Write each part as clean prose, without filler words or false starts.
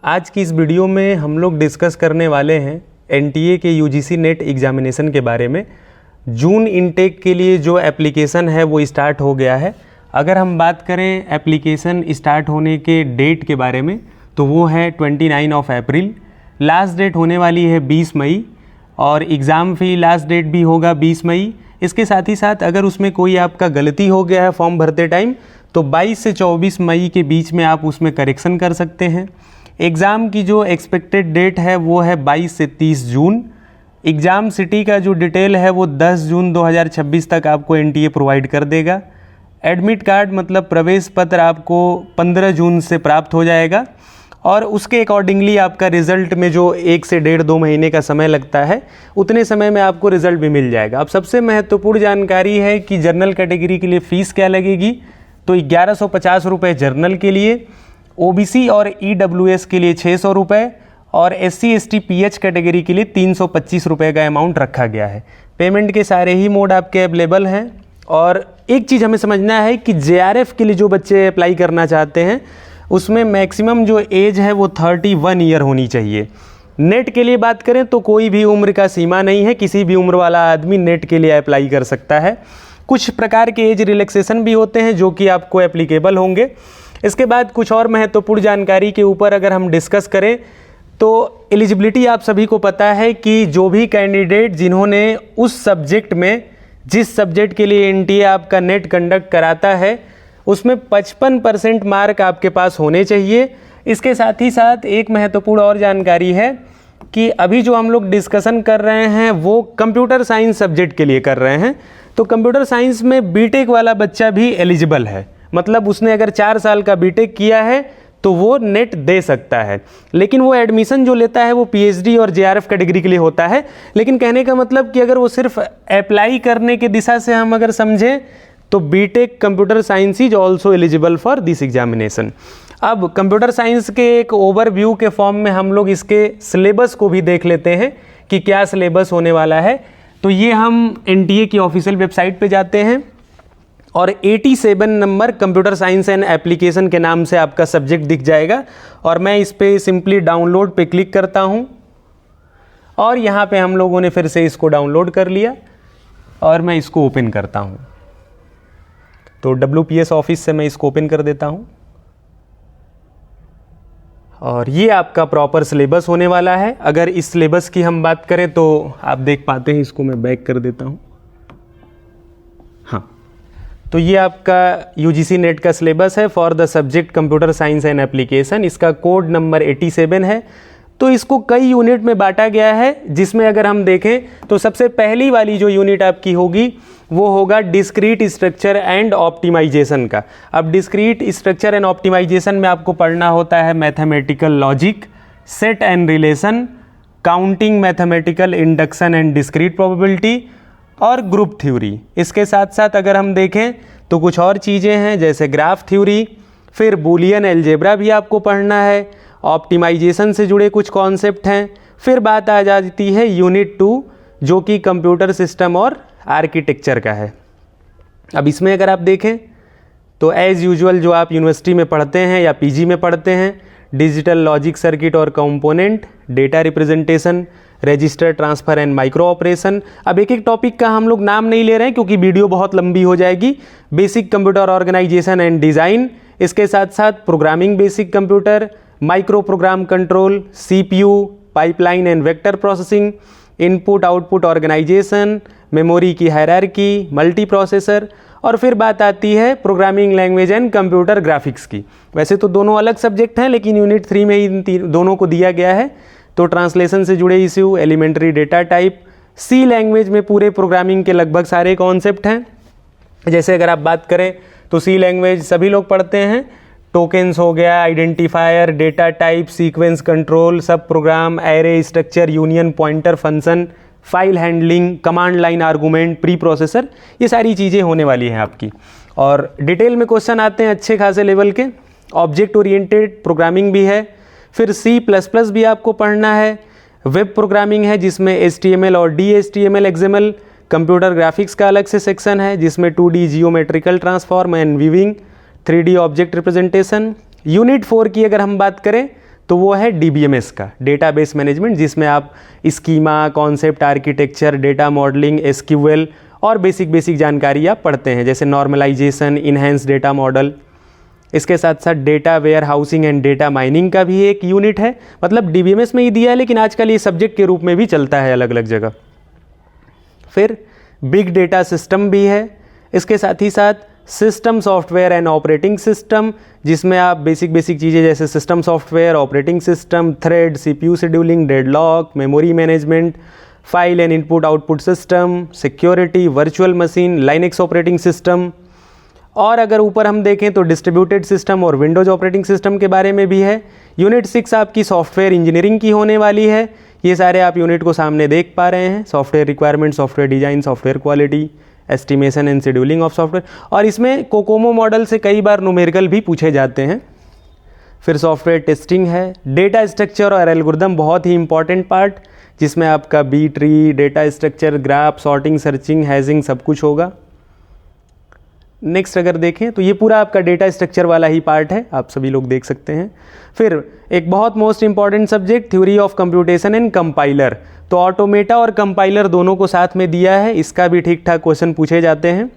आज की इस वीडियो में हम लोग डिस्कस करने वाले हैं एनटीए के यूजीसी नेट एग्जामिनेशन के बारे में। जून इनटेक के लिए जो एप्लीकेशन है वो स्टार्ट हो गया है। अगर हम बात करें एप्लीकेशन स्टार्ट होने के डेट के बारे में तो वो है 29 अप्रैल। लास्ट डेट होने वाली है 20 मई और एग्ज़ाम फी लास्ट डेट भी होगा 20 मई। इसके साथ ही साथ अगर उसमें कोई आपका गलती हो गया है फॉर्म भरते टाइम तो 22 से 24 मई के बीच में आप उसमें करेक्शन कर सकते हैं। एग्ज़ाम की जो एक्सपेक्टेड डेट है वो है 22 से 30 जून। एग्ज़ाम सिटी का जो डिटेल है वो 10 जून 2026 तक आपको एनटीए प्रोवाइड कर देगा। एडमिट कार्ड मतलब प्रवेश पत्र आपको 15 जून से प्राप्त हो जाएगा और उसके अकॉर्डिंगली आपका रिज़ल्ट में जो 1 से 1.5-2 महीने का समय लगता है उतने समय में आपको रिज़ल्ट भी मिल जाएगा। अब सबसे महत्वपूर्ण जानकारी है कि जनरल कैटेगरी के लिए फ़ीस क्या लगेगी। तो 1150 रुपये जर्नल के लिए, ओबीसी और ईडब्ल्यूएस के लिए 600 रुपये और एससी एसटी पीएच कैटेगरी के लिए 325 रुपये का अमाउंट रखा गया है। पेमेंट के सारे ही मोड आपके अवेलेबल हैं। और एक चीज़ हमें समझना है कि जेआरएफ के लिए जो बच्चे अप्लाई करना चाहते हैं उसमें मैक्सिमम जो एज है वो 31 ईयर होनी चाहिए। नेट के लिए बात करें तो कोई भी उम्र का सीमा नहीं है, किसी भी उम्र वाला आदमी नेट के लिए अप्लाई कर सकता है। कुछ प्रकार के एज रिलैक्सेशन भी होते हैं जो कि आपको एप्लीकेबल होंगे। इसके बाद कुछ और महत्वपूर्ण जानकारी के ऊपर अगर हम डिस्कस करें तो एलिजिबिलिटी आप सभी को पता है कि जो भी कैंडिडेट जिन्होंने उस सब्जेक्ट में जिस सब्जेक्ट के लिए एनटीए आपका नेट कंडक्ट कराता है उसमें 55% मार्क आपके पास होने चाहिए। इसके साथ ही साथ एक महत्वपूर्ण और जानकारी है कि अभी जो हम लोग डिस्कशन कर रहे हैं वो कंप्यूटर साइंस सब्जेक्ट के लिए कर रहे हैं। तो कंप्यूटर साइंस में बीटेक वाला बच्चा भी एलिजिबल है, मतलब उसने अगर 4 साल का बीटेक किया है तो वो नेट दे सकता है। लेकिन वो एडमिशन जो लेता है वो पीएचडी और जेआरएफ कैटेगरी के लिए होता है। लेकिन कहने का मतलब कि अगर वो सिर्फ अप्लाई करने के दिशा से हम अगर समझें तो BTech computer science is also eligible for this examination. अब कंप्यूटर साइंस के एक ओवरव्यू के फॉर्म में हम लोग इसके सिलेबस को भी देख लेते हैं कि क्या सिलेबस होने वाला है। तो ये हम एनटीए की ऑफिशियल वेबसाइट पे जाते हैं और 87 number computer science and application के नाम से आपका सब्जेक्ट दिख जाएगा और मैं इस पर सिंपली डाउनलोड पे क्लिक करता हूँ और यहाँ पे हम लोगों ने फिर से इसको डाउनलोड कर लिया और मैं इसको ओपन करता हूँ। तो WPS ऑफिस से मैं इसको ओपन कर देता हूँ और ये आपका प्रॉपर सिलेबस होने वाला है। अगर इस सिलेबस की हम बात करें तो आप देख पाते हैं, इसको मैं बैक कर देता हूँ। हाँ, तो ये आपका यूजीसी नेट का सिलेबस है for the subject computer science and application. इसका कोड नंबर 87 है। तो इसको कई यूनिट में बांटा गया है, जिसमें अगर हम देखें तो सबसे पहली वाली जो यूनिट आपकी होगी वो होगा डिस्क्रीट स्ट्रक्चर एंड ऑप्टिमाइजेशन का। अब डिस्क्रीट स्ट्रक्चर एंड ऑप्टिमाइजेशन में आपको पढ़ना होता है mathematical logic, set and relation, counting, mathematical induction and discrete probability और ग्रुप थ्योरी। इसके साथ साथ अगर हम देखें तो कुछ और चीज़ें हैं जैसे ग्राफ थ्योरी, फिर बूलियन अलजेब्रा भी आपको पढ़ना है, ऑप्टिमाइजेशन से जुड़े कुछ कॉन्सेप्ट हैं। फिर बात आ जाती है यूनिट 2 जो कि कंप्यूटर सिस्टम और आर्किटेक्चर का है। अब इसमें अगर आप देखें तो एज़ यूजुअल जो आप यूनिवर्सिटी में पढ़ते हैं या पीजी में पढ़ते हैं, डिजिटल लॉजिक सर्किट और component, data representation, register transfer and micro operation. अब एक एक टॉपिक का हम लोग नाम नहीं ले रहे हैं क्योंकि वीडियो बहुत लंबी हो जाएगी। Basic computer organisation and design, इसके साथ साथ programming basic computer, micro program control, CPU, pipeline and vector processing, input output organisation, memory की हायरार्की, मल्टी प्रोसेसर। और फिर बात आती है programming language and computer graphics की। वैसे तो दोनों अलग सब्जेक्ट हैं लेकिन यूनिट 3 में ही दोनों को दिया गया है। तो ट्रांसलेशन से जुड़े इश्यू, एलिमेंट्री डेटा टाइप, सी लैंग्वेज में पूरे प्रोग्रामिंग के लगभग सारे कॉन्सेप्ट हैं। जैसे अगर आप बात करें तो सी लैंग्वेज सभी लोग पढ़ते हैं, टोकन्स हो गया, identifier, data type, sequence control, sub program, array structure, union pointer function, file handling, command line argument, preprocessor, ये सारी चीज़ें होने वाली हैं आपकी। और डिटेल में क्वेश्चन आते हैं अच्छे खासे लेवल के। ऑब्जेक्ट ओरिएंटेड प्रोग्रामिंग भी है, फिर C++ भी आपको पढ़ना है, वेब प्रोग्रामिंग है जिसमें HTML और DHTML, XML, कंप्यूटर ग्राफिक्स का अलग से सेक्शन है जिसमें 2D geometrical transform and weaving, 3D object representation. Unit 4 की अगर हम बात करें तो वो है DBMS का, डेटाबेस मैनेजमेंट, जिसमें आप schema, concept architecture, data modelling, SQL और बेसिक जानकारी आप पढ़ते हैं, जैसे नॉर्मलाइजेशन, इन्हेंस डेटा मॉडल। इसके साथ साथ data warehousing and data mining का भी एक यूनिट है, मतलब DBMS में ही दिया है, लेकिन आजकल ये सब्जेक्ट के रूप में भी चलता है अलग अलग जगह। फिर बिग डेटा सिस्टम भी है, इसके साथ ही साथ system software and operating system, जिसमें आप बेसिक चीज़ें जैसे system software, operating system, thread, CPU scheduling, deadlock, memory management, file and input output system, security, virtual machine, Linux operating system. और अगर ऊपर हम देखें तो डिस्ट्रीब्यूटेड सिस्टम और विंडोज़ ऑपरेटिंग सिस्टम के बारे में भी है। यूनिट 6 आपकी सॉफ्टवेयर इंजीनियरिंग की होने वाली है। ये सारे आप यूनिट को सामने देख पा रहे हैं, software requirement, software design, software quality, estimation and scheduling of software, और इसमें कोकोमो मॉडल से कई बार न्यूमेरिकल भी पूछे जाते हैं। फिर सॉफ्टवेयर टेस्टिंग है, डेटा स्ट्रक्चर और एल्गोरिदम बहुत ही इंपॉर्टेंट पार्ट, जिसमें आपका B tree, data structure, graph, sorting, searching, hashing सब कुछ होगा। नेक्स्ट अगर देखें तो ये पूरा आपका डेटा स्ट्रक्चर वाला ही पार्ट है, आप सभी लोग देख सकते हैं। फिर एक बहुत most important subject theory of computation and compiler, तो ऑटोमेटा और कंपाइलर दोनों को साथ में दिया है, इसका भी ठीक ठाक क्वेश्चन पूछे जाते हैं।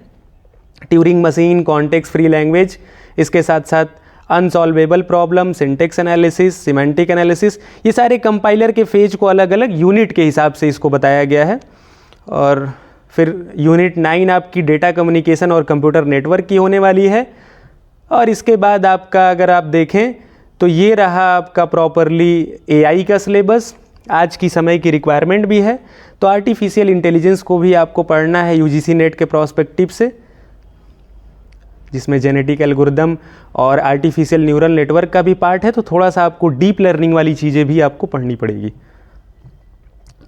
Turing machine, context free language, इसके साथ साथ unsolvable problem, syntax analysis, semantic analysis, ये सारे कंपाइलर के फेज को अलग अलग यूनिट के हिसाब से इसको बताया गया है। और फिर यूनिट 9 आपकी डेटा कम्युनिकेशन और कंप्यूटर नेटवर्क की होने वाली है। और इसके बाद आपका अगर आप देखें तो ये रहा आपका प्रॉपरली AI का सिलेबस, आज की समय की रिक्वायरमेंट भी है। तो आर्टिफिशियल इंटेलिजेंस को भी आपको पढ़ना है UGC नेट के प्रोस्पेक्टिव से, जिसमें जेनेटिक एल्गोरिदम और आर्टिफिशियल न्यूरल नेटवर्क का भी पार्ट है, तो थोड़ा सा आपको डीप लर्निंग वाली चीज़ें भी आपको पढ़नी पड़ेगी।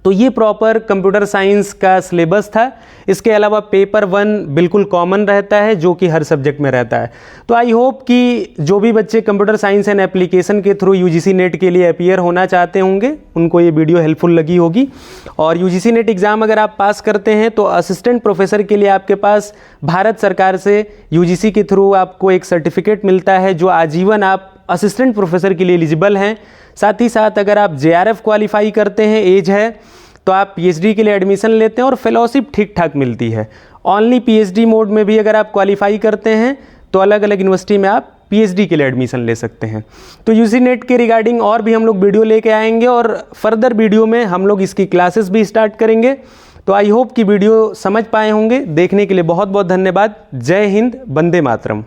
तो ये प्रॉपर कंप्यूटर साइंस का सिलेबस था। इसके अलावा पेपर 1 बिल्कुल कॉमन रहता है, जो कि हर सब्जेक्ट में रहता है। तो आई होप कि जो भी बच्चे कंप्यूटर साइंस एंड एप्लीकेशन के थ्रू UGC नेट के लिए अपीयर होना चाहते होंगे, उनको ये वीडियो हेल्पफुल लगी होगी। और UGC नेट एग्ज़ाम अगर आप पास करते हैं तो असिस्टेंट प्रोफेसर के लिए आपके पास भारत सरकार से UGC के थ्रू आपको एक सर्टिफिकेट मिलता है, जो आजीवन आप असिस्टेंट प्रोफेसर के लिए एलिजिबल हैं। साथ ही साथ अगर आप JRF क्वालिफाई करते हैं, एज है, तो आप PhD के लिए एडमिशन लेते हैं और फेलोशिप ठीक ठाक मिलती है। ओनली PhD मोड में भी अगर आप क्वालिफाई करते हैं तो अलग अलग यूनिवर्सिटी में आप PhD के लिए एडमिशन ले सकते हैं। तो UGC नेट के रिगार्डिंग और भी हम लोग वीडियो लेके आएंगे, और फर्दर वीडियो में हम लोग इसकी क्लासेस भी स्टार्ट करेंगे। तो आई होप कि वीडियो समझ पाए होंगे। देखने के लिए बहुत बहुत धन्यवाद। जय हिंद, वंदे मातरम।